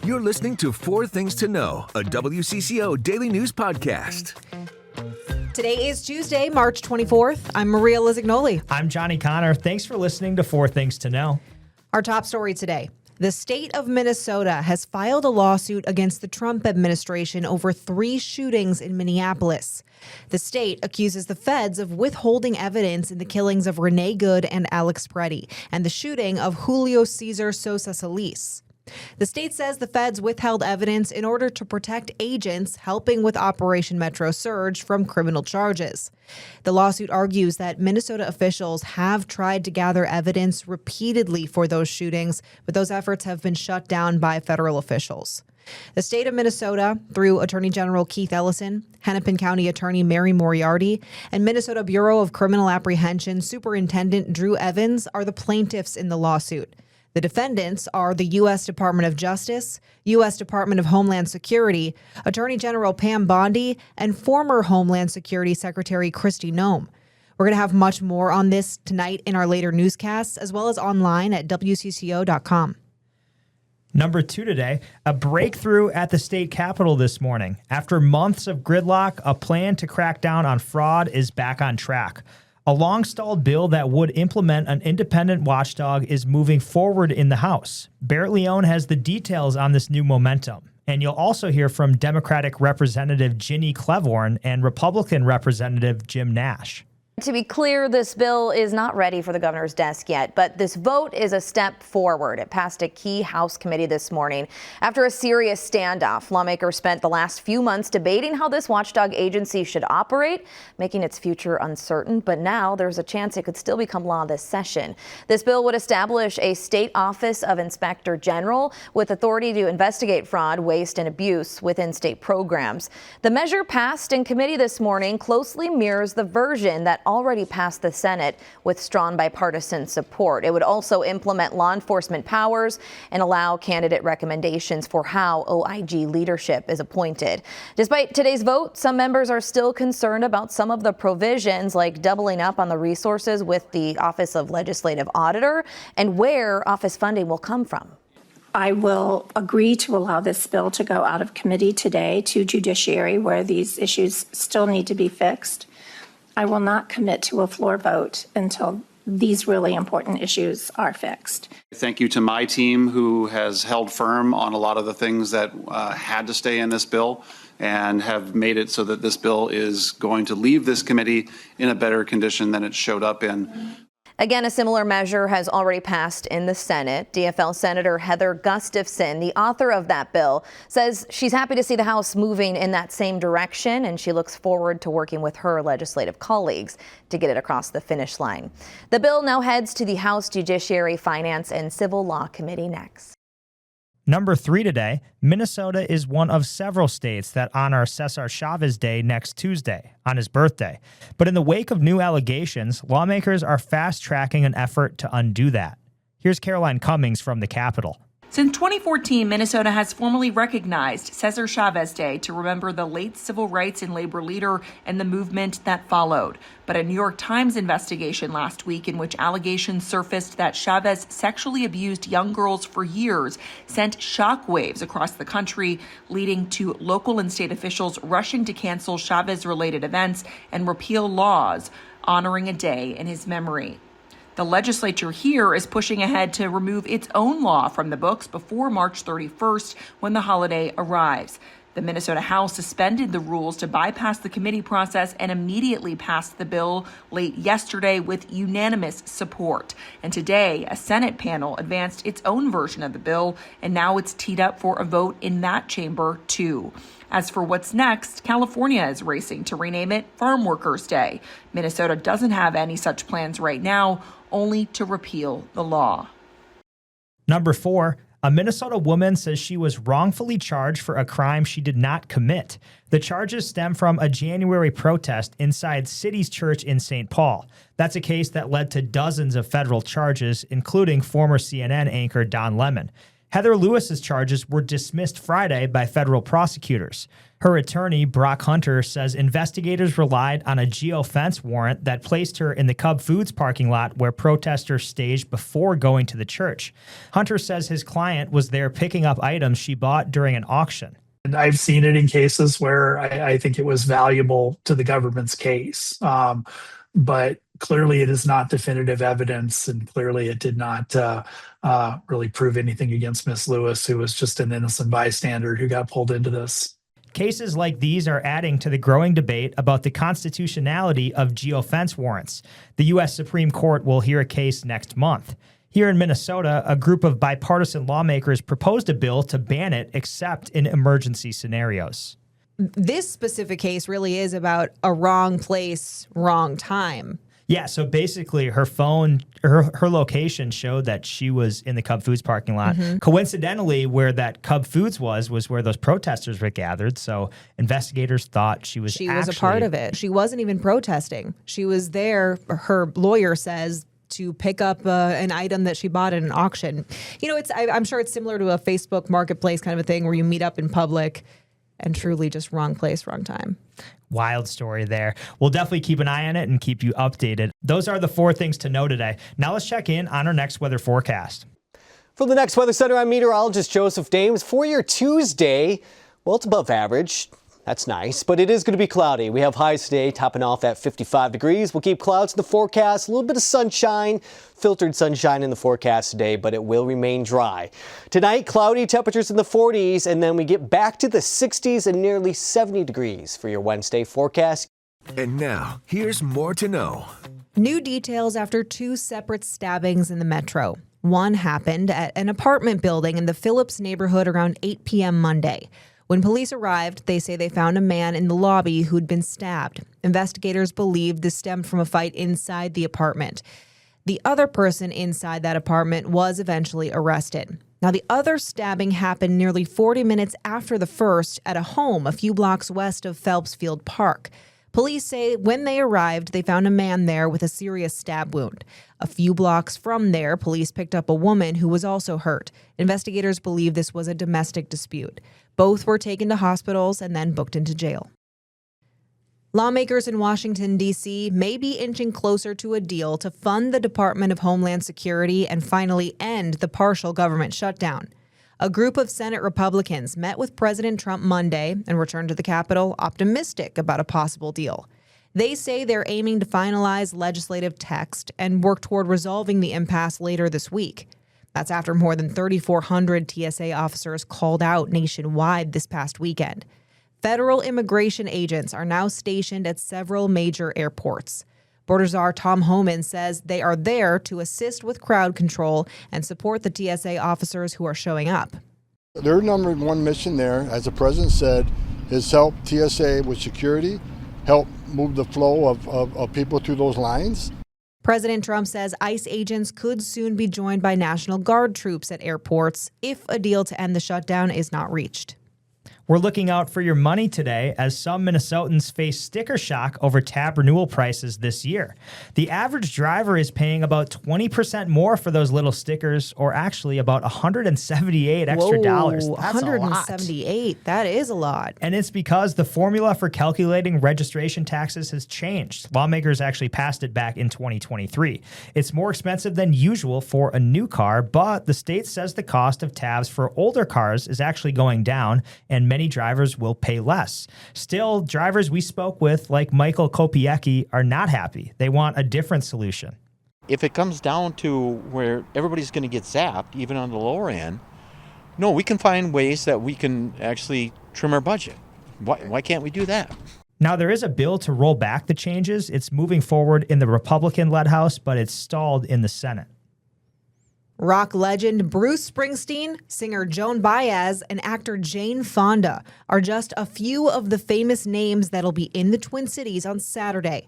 You're listening to Four Things to Know, a WCCO daily news podcast. Today is Tuesday, March 24th. I'm Maria Lizignoli. I'm Johnny Connor. Thanks for listening to Four Things to Know. Our top story today. The state of Minnesota has filed a lawsuit against the Trump administration over 3 shootings in Minneapolis. The state accuses the feds of withholding evidence in the killings of Renee and Alex Pretti and the shooting of Julio Cesar Chavez. The state says the feds withheld evidence in order to protect agents helping with Operation Metro Surge from criminal charges. The lawsuit argues that Minnesota officials have tried to gather evidence repeatedly for those shootings, but those efforts have been shut down by federal officials. The state of Minnesota, through Attorney General Keith Ellison, Hennepin County Attorney Mary Moriarty, and Minnesota Bureau of Criminal Apprehension Superintendent Drew Evans, are the plaintiffs in the lawsuit. The defendants are the U.S. Department of Justice, U.S. Department of Homeland Security, Attorney General Pam Bondi, and former Homeland Security Secretary Kristi Noem. We're going to have much more on this tonight in our later newscasts, as well as online at WCCO.com. Number 2 today, a breakthrough at the state capitol this morning. After months of gridlock, a plan to crack down on fraud is back on track. A long-stalled bill that would implement an independent watchdog is moving forward in the House. Barrett Leone has the details on this new momentum. And you'll also hear from Democratic Representative Ginny Clevorn and Republican Representative Jim Nash. To be clear, this bill is not ready for the governor's desk yet, but this vote is a step forward. It passed a key House committee this morning. After a serious standoff, lawmakers spent the last few months debating how this watchdog agency should operate, making its future uncertain. But now there's a chance it could still become law this session. This bill would establish a state office of inspector general with authority to investigate fraud, waste, and abuse within state programs. The measure passed in committee this morning closely mirrors the version that already passed the Senate with strong bipartisan support. It would also implement law enforcement powers and allow candidate recommendations for how OIG leadership is appointed. Despite today's vote, some members are still concerned about some of the provisions, like doubling up on the resources with the Office of Legislative Auditor and where office funding will come from. I will agree to allow this bill to go out of committee today to Judiciary, where these issues still need to be fixed. I will not commit to a floor vote until these really important issues are fixed. Thank you to my team, who has held firm on a lot of the things that had to stay in this bill and have made it so that this bill is going to leave this committee in a better condition than it showed up in. Again, a similar measure has already passed in the Senate. DFL Senator Heather Gustafson, the author of that bill, says she's happy to see the House moving in that same direction, and she looks forward to working with her legislative colleagues to get it across the finish line. The bill now heads to the House Judiciary, Finance, and Civil Law Committee next. Number 3 today, Minnesota is one of several states that honor Cesar Chavez Day next Tuesday, on his birthday. But in the wake of new allegations, lawmakers are fast-tracking an effort to undo that. Here's Caroline Cummings from the Capitol. Since 2014, Minnesota has formally recognized Cesar Chavez Day to remember the late civil rights and labor leader and the movement that followed. But a New York Times investigation last week, in which allegations surfaced that Chavez sexually abused young girls for years, sent shockwaves across the country, leading to local and state officials rushing to cancel Chavez-related events and repeal laws honoring a day in his memory. The legislature here is pushing ahead to remove its own law from the books before March 31st, when the holiday arrives. The Minnesota House suspended the rules to bypass the committee process and immediately passed the bill late yesterday with unanimous support. And today, a Senate panel advanced its own version of the bill, and now it's teed up for a vote in that chamber, too. As for what's next, California is racing to rename it Farm Workers Day. Minnesota doesn't have any such plans right now, only to repeal the law. Number 4, a Minnesota woman says she was wrongfully charged for a crime she did not commit. The charges stem from a January protest inside City's Church in St. Paul. That's a case that led to dozens of federal charges, including former CNN anchor Don Lemon. Heather Lewis's charges were dismissed Friday by federal prosecutors. Her attorney, Brock Hunter, says investigators relied on a geofence warrant that placed her in the Cub Foods parking lot where protesters staged before going to the church. Hunter says his client was there picking up items she bought during an auction. And I've seen it in cases where I think it was valuable to the government's case. But clearly it is not definitive evidence, and clearly it did not really prove anything against Miss Lewis, who was just an innocent bystander who got pulled into this. Cases like these are adding to the growing debate about the constitutionality of geofence warrants. The U.S. Supreme Court will hear a case next month. Here in Minnesota, a group of bipartisan lawmakers proposed a bill to ban it except in emergency scenarios. This specific case really is about a wrong place, wrong time. Yeah, so basically her phone, her location showed that she was in the Cub Foods parking lot. Mm-hmm. Coincidentally, where that Cub Foods was where those protesters were gathered. So investigators thought she was a part of it. She wasn't even protesting. She was there, her lawyer says, to pick up an item that she bought at an auction. You know, I'm sure it's similar to a Facebook marketplace kind of a thing where you meet up in public and truly just wrong place, wrong time. Wild story there. We'll definitely keep an eye on it and keep you updated. Those are the 4 things to know today. Now let's check in on our next weather forecast. From the Next Weather Center, I'm meteorologist Joseph Dames. For your Tuesday, well, it's above average. That's nice, but it is going to be cloudy. We have highs today topping off at 55 degrees. We'll keep clouds in the forecast, a little bit of sunshine, filtered sunshine in the forecast today, but it will remain dry. Tonight, cloudy, temperatures in the 40s, and then we get back to the 60s and nearly 70 degrees for your Wednesday forecast. And now, here's more to know. New details after 2 separate stabbings in the metro. One happened at an apartment building in the Phillips neighborhood around 8 p.m. Monday. When police arrived, they say they found a man in the lobby who'd been stabbed. Investigators believe this stemmed from a fight inside the apartment. The other person inside that apartment was eventually arrested. Now, the other stabbing happened nearly 40 minutes after the first at a home a few blocks west of Phelps Field Park. Police say when they arrived, they found a man there with a serious stab wound. A few blocks from there, police picked up a woman who was also hurt. Investigators believe this was a domestic dispute. Both were taken to hospitals and then booked into jail. Lawmakers in Washington, D.C. may be inching closer to a deal to fund the Department of Homeland Security and finally end the partial government shutdown. A group of Senate Republicans met with President Trump Monday and returned to the Capitol optimistic about a possible deal. They say they're aiming to finalize legislative text and work toward resolving the impasse later this week. That's after more than 3,400 TSA officers called out nationwide this past weekend. Federal immigration agents are now stationed at several major airports. Border Czar Tom Homan says they are there to assist with crowd control and support the TSA officers who are showing up. Their number one mission there, as the president said, is help TSA with security, help move the flow of people through those lines. President Trump says ICE agents could soon be joined by National Guard troops at airports if a deal to end the shutdown is not reached. We're looking out for your money today as some Minnesotans face sticker shock over tab renewal prices this year. The average driver is paying about 20% more for those little stickers, or actually about $178 extra dollars. That's $178. That is a lot. And it's because the formula for calculating registration taxes has changed. Lawmakers actually passed it back in 2023. It's more expensive than usual for a new car, but the state says the cost of tabs for older cars is actually going down, and many drivers will pay less. Still, drivers we spoke with, like Michael Kopiecki, are not happy. They want a different solution. If it comes down to where everybody's going to get zapped, even on the lower end, no, we can find ways that we can actually trim our budget. Why can't we do that? Now, there is a bill to roll back the changes. It's moving forward in the Republican-led House, but it's stalled in the Senate. Rock legend Bruce Springsteen, singer Joan Baez, and actor Jane Fonda are just a few of the famous names that'll be in the Twin Cities on Saturday.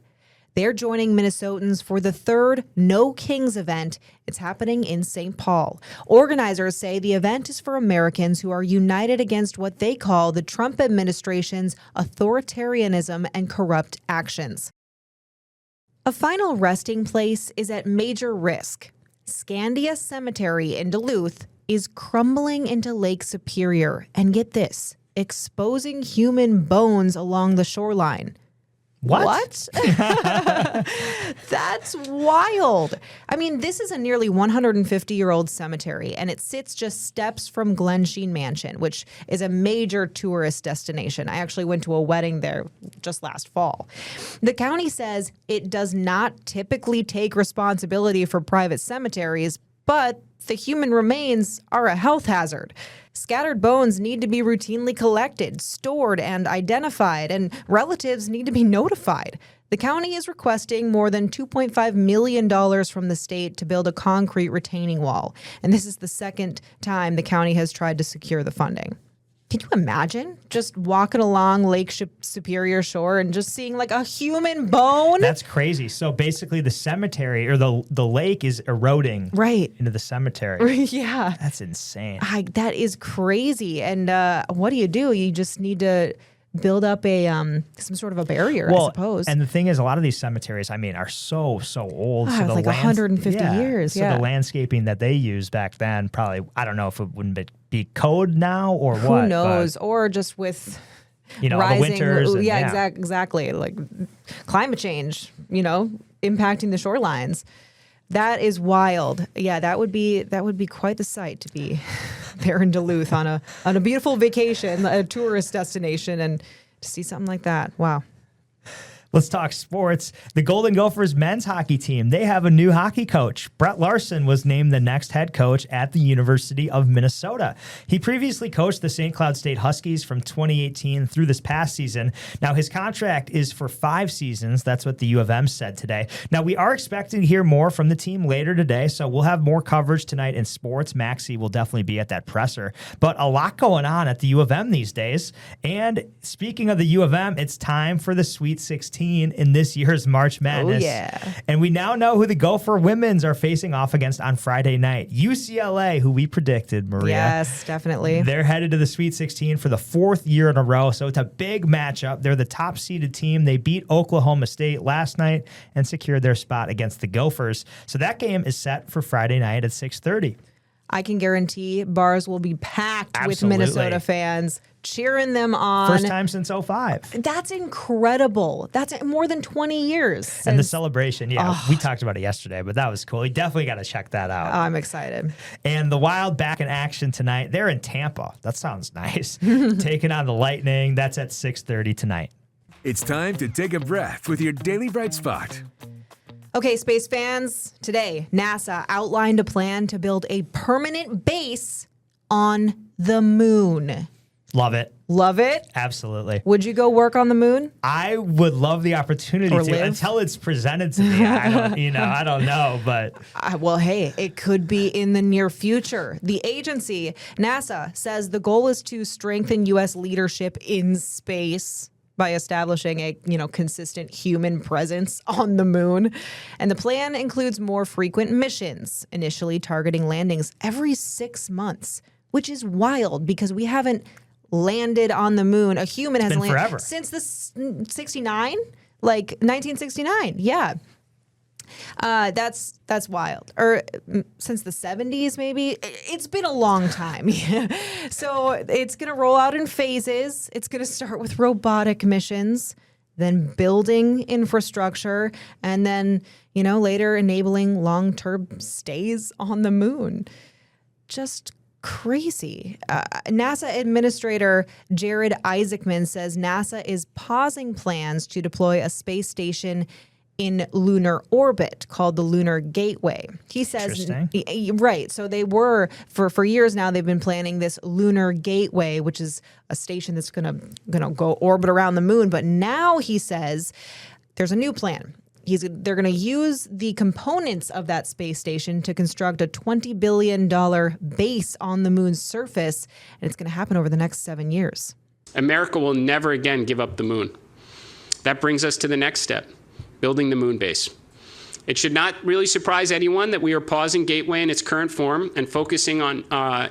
They're joining Minnesotans for the third No Kings event. It's happening in St. Paul. Organizers say the event is for Americans who are united against what they call the Trump administration's authoritarianism and corrupt actions. A final resting place is at major risk. Scandia Cemetery in Duluth is crumbling into Lake Superior. And get this, exposing human bones along the shoreline. What? That's wild. I mean, this is a nearly 150-year-old cemetery, and it sits just steps from Glen Sheen Mansion, which is a major tourist destination. I actually went to a wedding there just last fall. The county says it does not typically take responsibility for private cemeteries, but the human remains are a health hazard. Scattered bones need to be routinely collected, stored, and identified, and relatives need to be notified. The county is requesting more than $2.5 million from the state to build a concrete retaining wall. And this is the second time the county has tried to secure the funding. Can you imagine just walking along Lake Superior Shore and just seeing like a human bone? That's crazy. So basically the cemetery or the lake is eroding into the cemetery. Yeah. That's insane. That is crazy. And what do? You just need to build up a some sort of a barrier, I suppose. And the thing is, a lot of these cemeteries, I mean, are so old. So like 150 years. So the landscaping that they used back then, probably, I don't know if it wouldn't be code now or what. Who knows? Or just with rising, the winters. And, exactly. Like climate change, impacting the shorelines. That is wild. Yeah, that would be quite the sight to be there in Duluth on a beautiful vacation, a tourist destination, and to see something like that. Wow. Let's talk sports. The Golden Gophers men's hockey team, they have a new hockey coach. Brett Larson was named the next head coach at the University of Minnesota. He previously coached the St. Cloud State Huskies from 2018 through this past season. Now, his contract is for 5 seasons. That's what the U of M said today. Now, we are expecting to hear more from the team later today, so we'll have more coverage tonight in sports. Maxie will definitely be at that presser. But a lot going on at the U of M these days. And speaking of the U of M, it's time for the Sweet 16 in this year's March Madness. Oh, yeah. And we now know who the Gopher women's are facing off against on Friday night. UCLA, who we predicted, Maria. Yes, definitely. They're headed to the Sweet 16 for the 4th year in a row, so it's a big matchup. They're the top-seeded team. They beat Oklahoma State last night and secured their spot against the Gophers. So that game is set for Friday night at 6:30. I can guarantee bars will be packed with Absolutely. Minnesota fans cheering them on. First time since 2005. That's incredible. That's more than 20 years. And the celebration, we talked about it yesterday, but that was cool. You definitely got to check that out. I'm excited. And the Wild back in action tonight. They're in Tampa. That sounds nice. Taking on the Lightning. That's at 6:30 tonight. It's time to take a breath with your Daily Bright Spot. Okay, space fans, today NASA outlined a plan to build a permanent base on the moon. Love it. Love it? Absolutely. Would you go work on the moon? I would love the opportunity Or to live? until it's presented to me. I don't know, but Well, hey, it could be in the near future. The agency, NASA, says the goal is to strengthen U.S. leadership in space by establishing a consistent human presence on the moon. And the plan includes more frequent missions, initially targeting landings every 6 months, which is wild because we haven't landed on the moon. A human has landed forever. since the 69, like 1969. Yeah. That's wild. Or since the 70s, maybe. It's been a long time. So it's going to roll out in phases. It's going to start with robotic missions, then building infrastructure, and then, later enabling long-term stays on the moon. Just crazy. NASA Administrator Jared Isaacman says NASA is pausing plans to deploy a space station in lunar orbit called the Lunar Gateway. He says, right. So they were for years now. They've been planning this Lunar Gateway, which is a station that's gonna go orbit around the moon. But now he says there's a new plan. They're going to use the components of that space station to construct a $20 billion base on the moon's surface, and it's going to happen over the next 7 years. America will never again give up the moon. That brings us to the next step. Building the moon base. It should not really surprise anyone that we are pausing Gateway in its current form and focusing on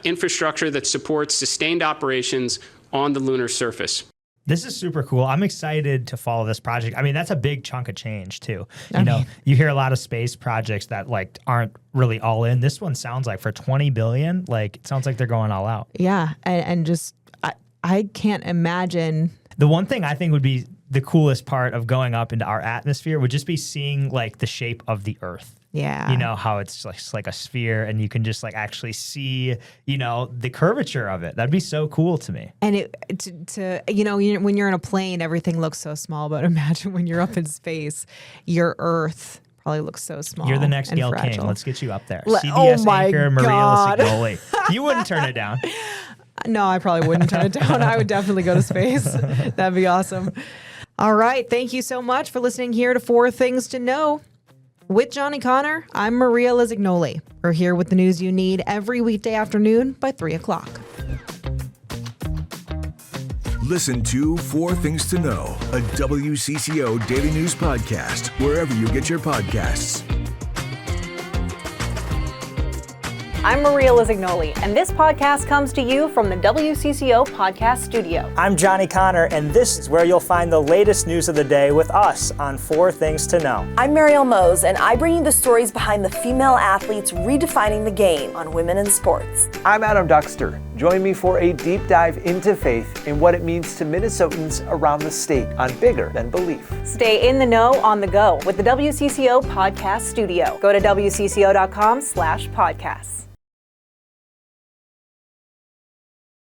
infrastructure that supports sustained operations on the lunar surface. This is super cool. I'm excited to follow this project. I mean, that's a big chunk of change too. You know, you hear a lot of space projects that like aren't really all in. This one sounds like for $20 billion, like it sounds like they're going all out. Yeah, and just I can't imagine. The one thing I think would be the coolest part of going up into our atmosphere would just be seeing like the shape of the Earth. Yeah. You know, how it's like a sphere and you can just like actually see, you know, the curvature of it. That'd be so cool to me. And when you're in a plane, everything looks so small. But imagine when you're up in space, your Earth probably looks so small. You're the next and Gail fragile. King. Let's get you up there. Oh CBS my anchor Maria God. Lisignoli. You wouldn't turn it down. No, I probably wouldn't turn it down. I would definitely go to space. That'd be awesome. All right. Thank you so much for listening here to 4 Things to Know. With Johnny Connor, I'm Maria Lisignoli. We're here with the news you need every weekday afternoon by 3 o'clock. Listen to 4 Things to Know, a WCCO daily news podcast, wherever you get your podcasts. I'm Maria Lisignoli, and this podcast comes to you from the WCCO podcast studio. I'm Johnny Connor, and this is where you'll find the latest news of the day with us on 4 Things to Know. I'm Mariel Mose, and I bring you the stories behind the female athletes redefining the game on Women in Sports. I'm Adam Duxter. Join me for a deep dive into faith and what it means to Minnesotans around the state on Bigger Than Belief. Stay in the know on the go with the WCCO podcast studio. Go to WCCO.com/podcasts.